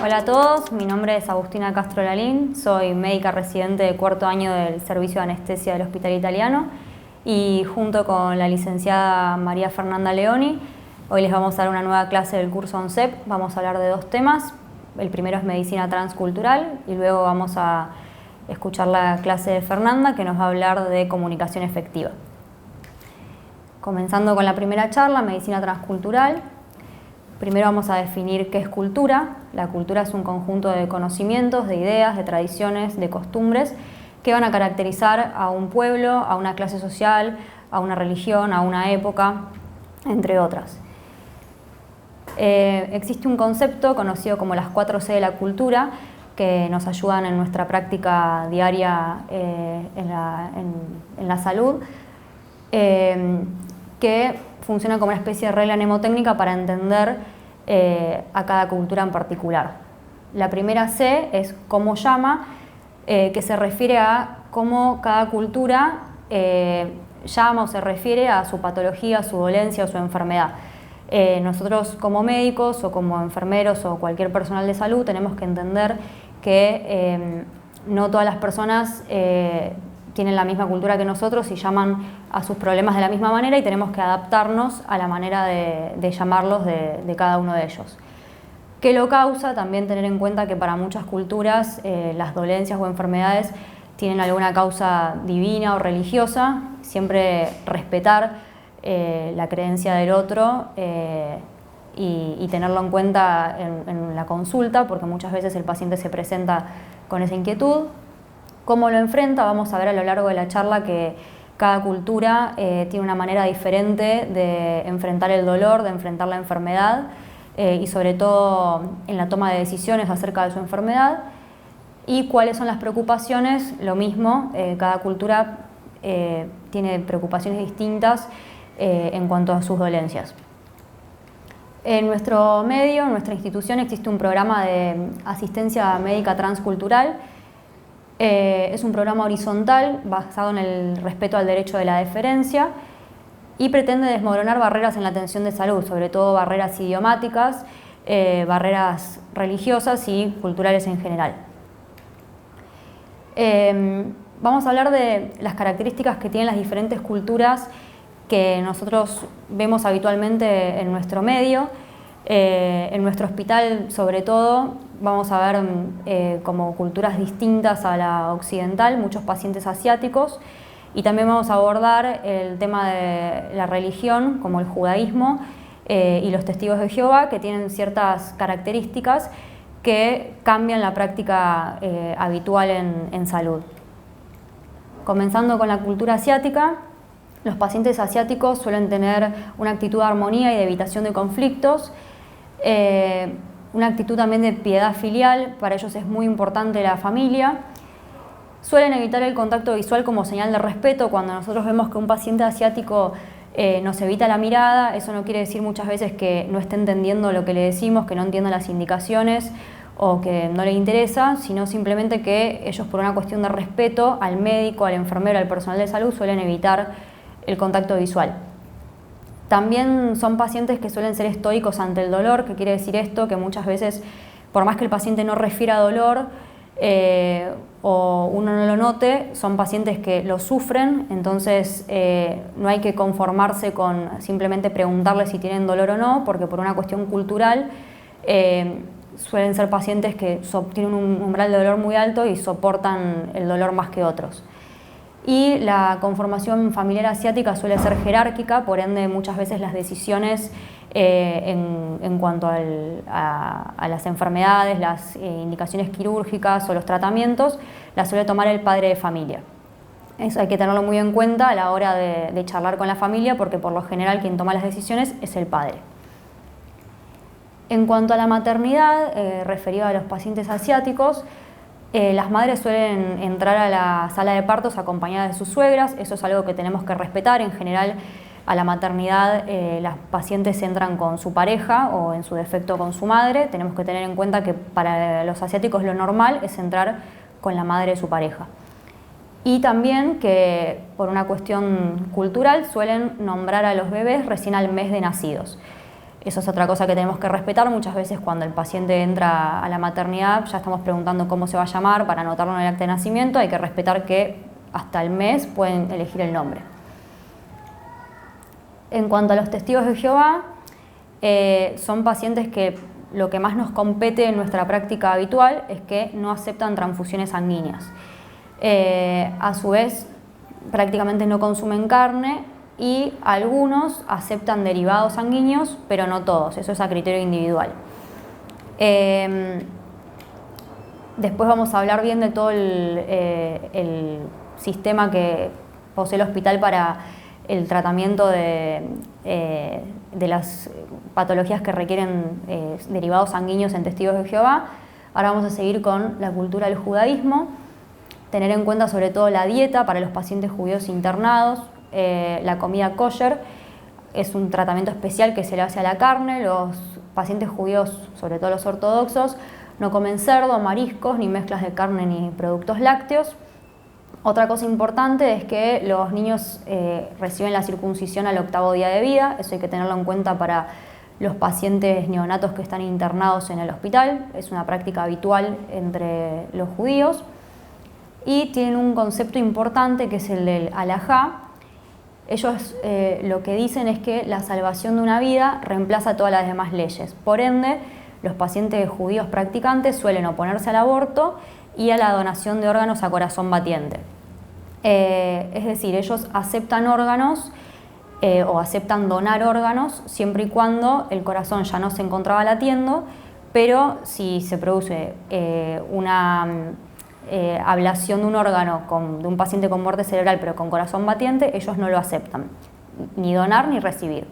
Hola a todos, mi nombre es Agustina Castro Lalín, soy médica residente de cuarto año del Servicio de Anestesia del Hospital Italiano y junto con la licenciada María Fernanda Leoni, hoy les vamos a dar una nueva clase del curso ONCEP. Vamos a hablar de dos temas, el primero es medicina transcultural y luego vamos a escuchar la clase de Fernanda que nos va a hablar de comunicación efectiva. Comenzando con la primera charla, medicina transcultural. Primero vamos a definir qué es cultura. La cultura es un conjunto de conocimientos, de ideas, de tradiciones, de costumbres que van a caracterizar a un pueblo, a una clase social, a una religión, a una época, entre otras. Existe un concepto conocido como las 4C de la cultura que nos ayudan en nuestra práctica diaria en la salud, que funciona como una especie de regla mnemotécnica para entender a cada cultura en particular. La primera C es cómo llama, que se refiere a cómo cada cultura llama o se refiere a su patología, su dolencia o su enfermedad. Nosotros como médicos o como enfermeros o cualquier personal de salud tenemos que entender que no todas las personas tienen la misma cultura que nosotros y llaman a sus problemas de la misma manera y tenemos que adaptarnos a la manera de llamarlos de cada uno de ellos. ¿Qué lo causa? También tener en cuenta que para muchas culturas las dolencias o enfermedades tienen alguna causa divina o religiosa, siempre respetar la creencia del otro y tenerlo en cuenta en la consulta, porque muchas veces el paciente se presenta con esa inquietud. ¿Cómo lo enfrenta? Vamos a ver a lo largo de la charla que cada cultura tiene una manera diferente de enfrentar el dolor, de enfrentar la enfermedad y sobre todo en la toma de decisiones acerca de su enfermedad. Y cuáles son las preocupaciones, lo mismo, cada cultura tiene preocupaciones distintas en cuanto a sus dolencias. En nuestro medio, en nuestra institución, existe un programa de asistencia médica transcultural. Es un programa horizontal basado en el respeto al derecho de la deferencia y pretende desmoronar barreras en la atención de salud, sobre todo barreras idiomáticas, barreras religiosas y culturales en general. Vamos a hablar de las características que tienen las diferentes culturas que nosotros vemos habitualmente en nuestro medio. En nuestro hospital, sobre todo, vamos a ver como culturas distintas a la occidental, muchos pacientes asiáticos, y también vamos a abordar el tema de la religión, como el judaísmo y los testigos de Jehová, que tienen ciertas características que cambian la práctica habitual en salud. Comenzando con la cultura asiática, los pacientes asiáticos suelen tener una actitud de armonía y de evitación de conflictos, una actitud también de piedad filial, para ellos es muy importante la familia. Suelen evitar el contacto visual como señal de respeto. Cuando nosotros vemos que un paciente asiático nos evita la mirada, eso no quiere decir muchas veces que no esté entendiendo lo que le decimos, que no entienda las indicaciones o que no le interesa, sino simplemente que ellos, por una cuestión de respeto al médico, al enfermero, al personal de salud, suelen evitar el contacto visual. También son pacientes que suelen ser estoicos ante el dolor. ¿Qué quiere decir esto? Que muchas veces, por más que el paciente no refiera dolor o uno no lo note, son pacientes que lo sufren, entonces no hay que conformarse con simplemente preguntarles si tienen dolor o no, porque por una cuestión cultural suelen ser pacientes que tienen un umbral de dolor muy alto y soportan el dolor más que otros. Y la conformación familiar asiática suele ser jerárquica, por ende muchas veces las decisiones en cuanto a las enfermedades, las indicaciones quirúrgicas o los tratamientos, las suele tomar el padre de familia. Eso hay que tenerlo muy en cuenta a la hora de charlar con la familia, porque por lo general quien toma las decisiones es el padre. En cuanto a la maternidad, referido a los pacientes asiáticos, las madres suelen entrar a la sala de partos acompañadas de sus suegras. Eso es algo que tenemos que respetar. En general, a la maternidad las pacientes entran con su pareja o en su defecto con su madre. Tenemos que tener en cuenta que para los asiáticos lo normal es entrar con la madre de su pareja. Y también que por una cuestión cultural suelen nombrar a los bebés recién al mes de nacidos. Eso es otra cosa que tenemos que respetar. Muchas veces cuando el paciente entra a la maternidad ya estamos preguntando cómo se va a llamar para anotarlo en el acta de nacimiento. Hay que respetar que hasta el mes pueden elegir el nombre. En cuanto a los testigos de Jehová, son pacientes que lo que más nos compete en nuestra práctica habitual es que no aceptan transfusiones sanguíneas. A su vez, prácticamente no consumen carne y algunos aceptan derivados sanguíneos, pero no todos, eso es a criterio individual. Después vamos a hablar bien de todo el sistema que posee el hospital para el tratamiento de las patologías que requieren derivados sanguíneos en testigos de Jehová. Ahora vamos a seguir con la cultura del judaísmo, tener en cuenta sobre todo la dieta para los pacientes judíos internados. La comida kosher es un tratamiento especial que se le hace a la carne. Los pacientes judíos, sobre todo los ortodoxos, no comen cerdo, mariscos, ni mezclas de carne ni productos lácteos. Otra cosa importante es que los niños reciben la circuncisión al 8º día de vida. Eso hay que tenerlo en cuenta para los pacientes neonatos que están internados en el hospital. Es una práctica habitual entre los judíos. Y tienen un concepto importante que es el del halajá. Ellos lo que dicen es que la salvación de una vida reemplaza todas las demás leyes. Por ende, los pacientes judíos practicantes suelen oponerse al aborto y a la donación de órganos a corazón batiente. Es decir, ellos aceptan órganos o aceptan donar órganos siempre y cuando el corazón ya no se encontraba latiendo, pero si se produce una ablación de un órgano de un paciente con muerte cerebral pero con corazón batiente, ellos no lo aceptan, ni donar ni recibir.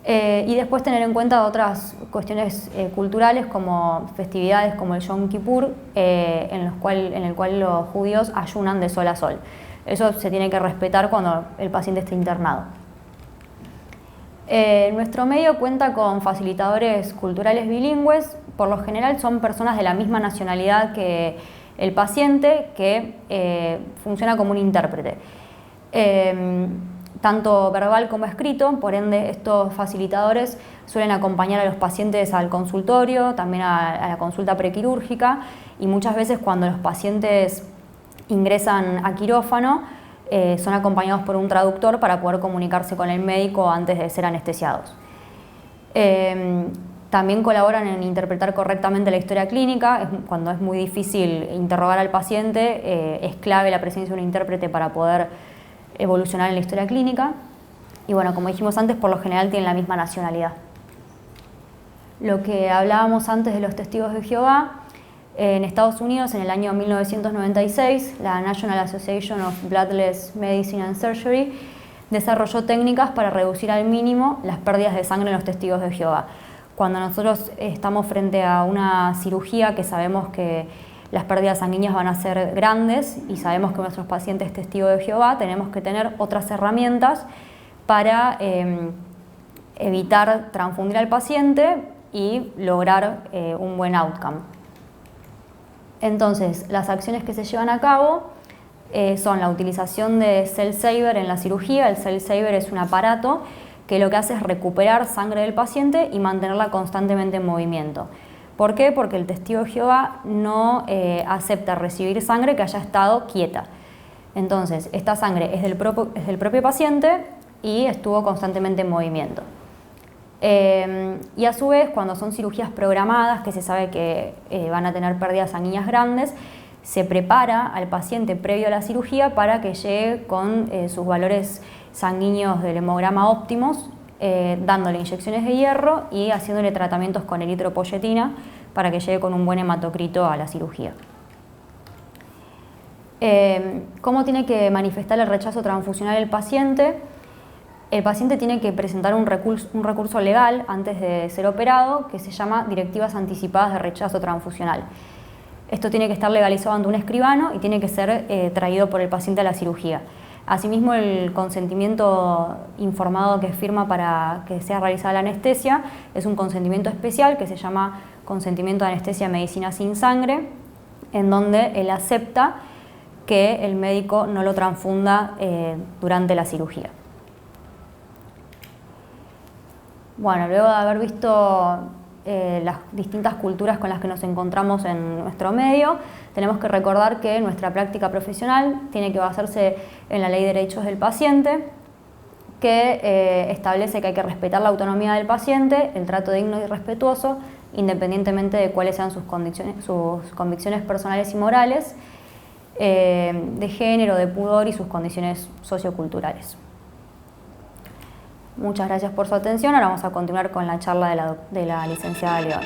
Y después tener en cuenta otras cuestiones culturales como festividades como el Yom Kippur, en el cual los judíos ayunan de sol a sol. Eso se tiene que respetar cuando el paciente esté internado. Nuestro medio cuenta con facilitadores culturales bilingües. Por lo general son personas de la misma nacionalidad que el paciente, que funciona como un intérprete. Tanto verbal como escrito. Por ende, estos facilitadores suelen acompañar a los pacientes al consultorio, también a la consulta prequirúrgica, y muchas veces cuando los pacientes ingresan a quirófano son acompañados por un traductor para poder comunicarse con el médico antes de ser anestesiados. También colaboran en interpretar correctamente la historia clínica. Cuando es muy difícil interrogar al paciente, es clave la presencia de un intérprete para poder evolucionar en la historia clínica. Y bueno, como dijimos antes, por lo general tienen la misma nacionalidad. Lo que hablábamos antes de los testigos de Jehová, en Estados Unidos, en el año 1996, la National Association of Bloodless Medicine and Surgery desarrolló técnicas para reducir al mínimo las pérdidas de sangre en los testigos de Jehová. Cuando nosotros estamos frente a una cirugía que sabemos que las pérdidas sanguíneas van a ser grandes y sabemos que nuestros pacientes testigos de Jehová, tenemos que tener otras herramientas para evitar transfundir al paciente y lograr un buen outcome. Entonces, las acciones que se llevan a cabo son la utilización de Cell Saver en la cirugía. El Cell Saver es un aparato que lo que hace es recuperar sangre del paciente y mantenerla constantemente en movimiento. ¿Por qué? Porque el testigo de Jehová no acepta recibir sangre que haya estado quieta. Entonces, esta sangre es del propio paciente y estuvo constantemente en movimiento. Y a su vez, cuando son cirugías programadas, que se sabe que van a tener pérdidas sanguíneas grandes, se prepara al paciente previo a la cirugía para que llegue con sus valores sanguíneos del hemograma óptimos, dándole inyecciones de hierro y haciéndole tratamientos con eritropoyetina para que llegue con un buen hematocrito a la cirugía. ¿Cómo tiene que manifestar el rechazo transfusional el paciente? El paciente tiene que presentar un recurso legal antes de ser operado que se llama directivas anticipadas de rechazo transfusional. Esto tiene que estar legalizado ante un escribano y tiene que ser traído por el paciente a la cirugía. Asimismo, el consentimiento informado que firma para que sea realizada la anestesia es un consentimiento especial que se llama consentimiento de anestesia medicina sin sangre, en donde él acepta que el médico no lo transfunda durante la cirugía. Bueno, luego de haber visto las distintas culturas con las que nos encontramos en nuestro medio, tenemos que recordar que nuestra práctica profesional tiene que basarse en la Ley de Derechos del Paciente, que establece que hay que respetar la autonomía del paciente, el trato digno y respetuoso, independientemente de cuáles sean sus convicciones personales y morales, de género, de pudor y sus condiciones socioculturales. Muchas gracias por su atención. Ahora vamos a continuar con la charla de la licenciada León.